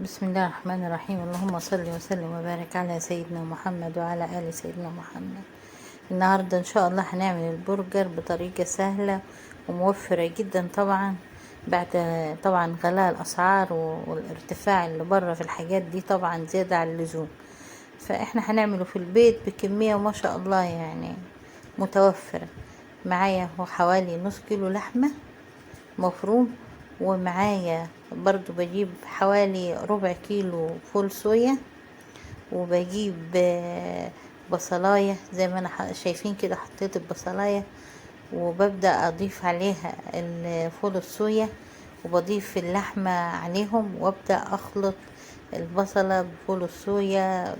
بسم الله الرحمن الرحيم. اللهم صل وسلم وبارك على سيدنا محمد وعلى آل سيدنا محمد. النهاردة ان شاء الله هنعمل البرجر بطريقة سهلة وموفرة جدا، طبعا بعد طبعا غلاء الاسعار والارتفاع اللي بره في الحاجات دي طبعا زيادة عن اللزوم، فاحنا هنعمله في البيت بكمية ما شاء الله يعني متوفرة. معايا هو حوالي نص كيلو لحمة مفروم، ومعايا برضو بجيب حوالي ربع كيلو فول صويا، وبجيب بصلاية زي ما انا شايفين كده، حطيت البصلاية وببدأ اضيف عليها الفول الصويا وبضيف اللحمة عليهم، وابدأ اخلط البصلة بفول الصويا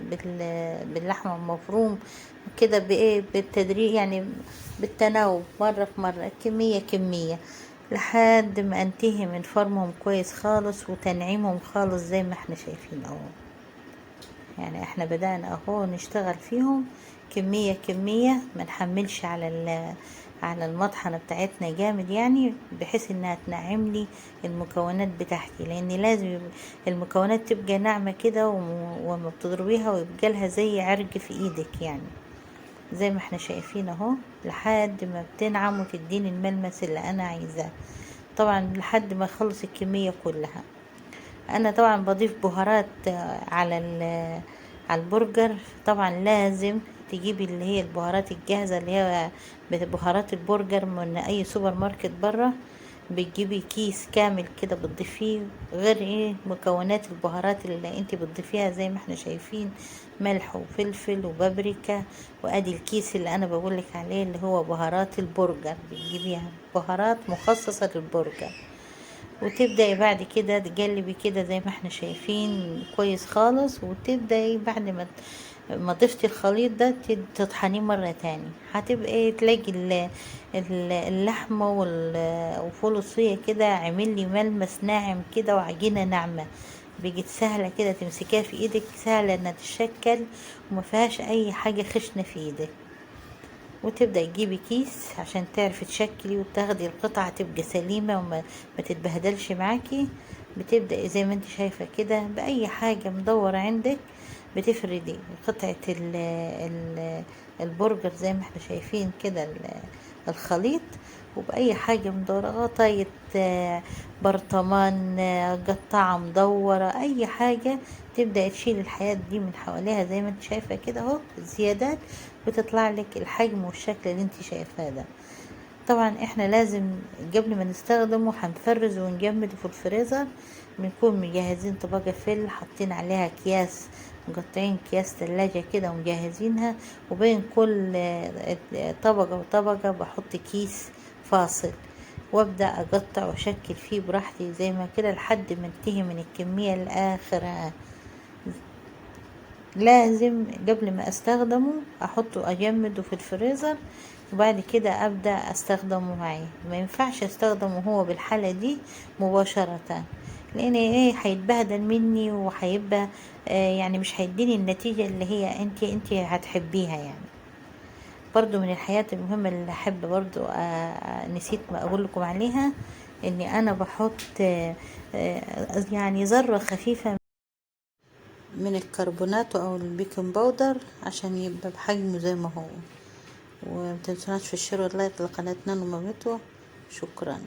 باللحمة المفروم كده بايه بالتدريج، يعني بالتناوب، مرة في مرة، كمية كمية، لحد ما انتهي من فرمهم كويس خالص وتنعيمهم خالص زي ما احنا شايفين اهو. يعني احنا بدأنا اهو نشتغل فيهم كمية كمية، ما نحملش على المطحنة بتاعتنا جامد، يعني بحيث انها تنعم لي المكونات بتاعتي، لان لازم المكونات تبقى ناعمة كده وما بتضربيها ويبقى لها زي عرق في ايدك، يعني زي ما احنا شايفين اهو، لحد ما بتنعم وتديني الملمس اللي انا عايزاه، طبعا لحد ما اخلص الكمية كلها. انا طبعا بضيف بهارات على البرجر، طبعا لازم تجيبي اللي هي البهارات الجاهزة، اللي هي بهارات البرجر من اي سوبر ماركت بره، بتجيبي كيس كامل كده بتضيفيه، غير ايه مكونات البهارات اللي انت بتضيفيها زي ما احنا شايفين، ملح وفلفل وبابريكا، وادي الكيس اللي انا بقولك عليه اللي هو بهارات البرجر، بتجيبيها بهارات مخصصة للبرجر، وتبدأي بعد كده تقلبي كده زي ما احنا شايفين كويس خالص، وتبدأي بعد ما ضفتي الخليط ده تطحنيه مرة تاني، هتبقى تلاقي اللحمة وفول الصويا كده عمل لي ملمس ناعم كده وعجينة ناعمة، بقت سهلة كده تمسكيها في ايدك، سهلة انها تشكل وما فيهاش اي حاجة خشنة في ايدك. وتبدأ تجيبي كيس عشان تعرفي تشكلي وتاخدي القطعة تبقى سليمة وما ما تتبهدلش معاكي. بتبدأي زي ما انت شايفة كده بأي حاجة مدورة عندك، بتفردي قطعة البرجر زي ما احنا شايفين كده الخليط، وبأي حاجة مدورة، غطاية، برطمان، قطعة مدورة، أي حاجة، تبدأ تشيل الحياة دي من حواليها زي ما انت شايفة كده اهو، الزيادات بتطلع لك الحجم والشكل اللي انت شايفاه ده. طبعا احنا لازم قبل ما نستخدمه هنفرز ونجمده في الفريزر، بنكون مجهزين طبقة فل حاطين عليها اكياس، مقطعين اكياس تلاجة كده ومجهزينها، وبين كل طبقة وطبقة بحط كيس فاصل، وابدأ اقطع واشكل فيه براحتي زي ما كده لحد ما انتهي من الكمية الاخرة. لازم قبل ما استخدمه احطه اجمده في الفريزر، وبعد كده ابدا استخدمه معي، ما ينفعش استخدمه هو بالحالة دي مباشرة، لان ايه هيتبهدل مني وهيبقى يعني مش هيديني النتيجة اللي هي انت هتحبيها يعني. برضو من الحاجات المهمة اللي احب برضو نسيت ما اقول لكم عليها، اني انا بحط يعني ذرة خفيفة من الكربونات او البيكنج باودر عشان يبقى بحجمه زي ما هو. ومتنسوناش في الشير واللايك لقناتنا ومامته. شكرا.